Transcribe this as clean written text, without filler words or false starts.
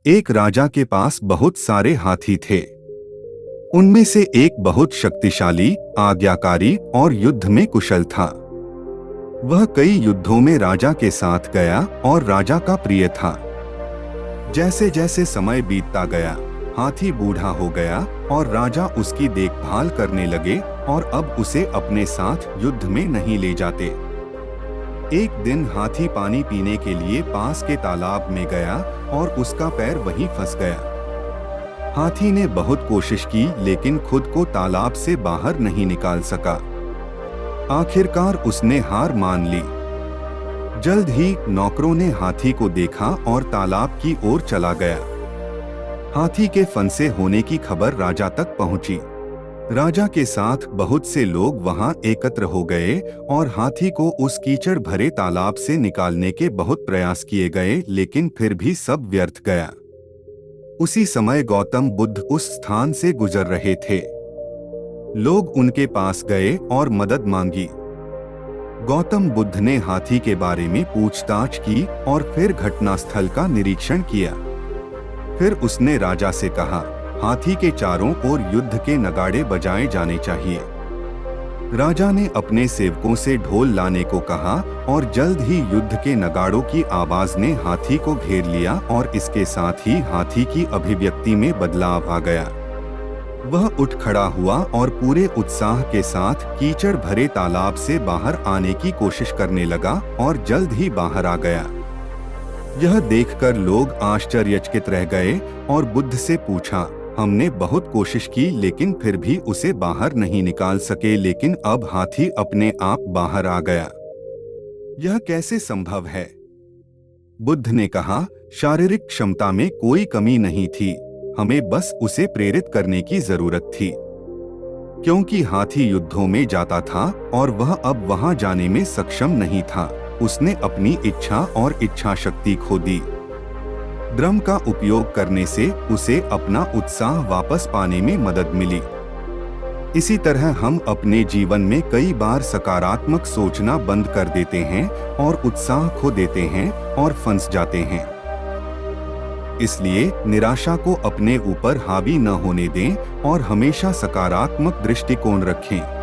एक राजा के पास बहुत सारे हाथी थे। उनमें से एक बहुत शक्तिशाली, आज्ञाकारी और युद्ध में कुशल था। वह कई युद्धों में राजा के साथ गया और राजा का प्रिय था। जैसे जैसे समय बीतता गया, हाथी बूढ़ा हो गया और राजा उसकी देखभाल करने लगे और अब उसे अपने साथ युद्ध में नहीं ले जाते। एक दिन हाथी पानी पीने के लिए पास के तालाब में गया और उसका पैर वहीं फंस गया। हाथी ने बहुत कोशिश की लेकिन खुद को तालाब से बाहर नहीं निकाल सका। आखिरकार उसने हार मान ली। जल्द ही नौकरों ने हाथी को देखा और तालाब की ओर चला गया। हाथी के फंसे होने की खबर राजा तक पहुंची। राजा के साथ बहुत से लोग वहां एकत्र हो गए और हाथी को उस कीचड़ भरे तालाब से निकालने के बहुत प्रयास किए गए, लेकिन फिर भी सब व्यर्थ गया। उसी समय गौतम बुद्ध उस स्थान से गुजर रहे थे। लोग उनके पास गए और मदद मांगी। गौतम बुद्ध ने हाथी के बारे में पूछताछ की और फिर घटनास्थल का निरीक्षण किया। फिर उसने राजा से कहा, हाथी के चारों ओर युद्ध के नगाड़े बजाए जाने चाहिए। राजा ने अपने सेवकों से ढोल लाने को कहा और जल्द ही युद्ध के नगाड़ों की आवाज ने हाथी को घेर लिया और इसके साथ ही हाथी की अभिव्यक्ति में बदलाव आ गया। वह उठ खड़ा हुआ और पूरे उत्साह के साथ कीचड़ भरे तालाब से बाहर आने की कोशिश करने लगा और जल्द ही बाहर आ गया। यह देखकर लोग आश्चर्यचकित रह गए और बुद्ध से पूछा, हमने बहुत कोशिश की लेकिन फिर भी उसे बाहर नहीं निकाल सके, लेकिन अब हाथी अपने आप बाहर आ गया। यह कैसे संभव है? बुद्ध ने कहा, शारीरिक क्षमता में कोई कमी नहीं थी, हमें बस उसे प्रेरित करने की जरूरत थी। क्योंकि हाथी युद्धों में जाता था और वह अब वहां जाने में सक्षम नहीं था, उसने अपनी इच्छा और इच्छा शक्ति खो दी। ड्रम का उपयोग करने से उसे अपना उत्साह वापस पाने में मदद मिली। इसी तरह हम अपने जीवन में कई बार सकारात्मक सोचना बंद कर देते हैं और उत्साह खो देते हैं और फंस जाते हैं। इसलिए निराशा को अपने ऊपर हावी न होने दें और हमेशा सकारात्मक दृष्टिकोण रखें।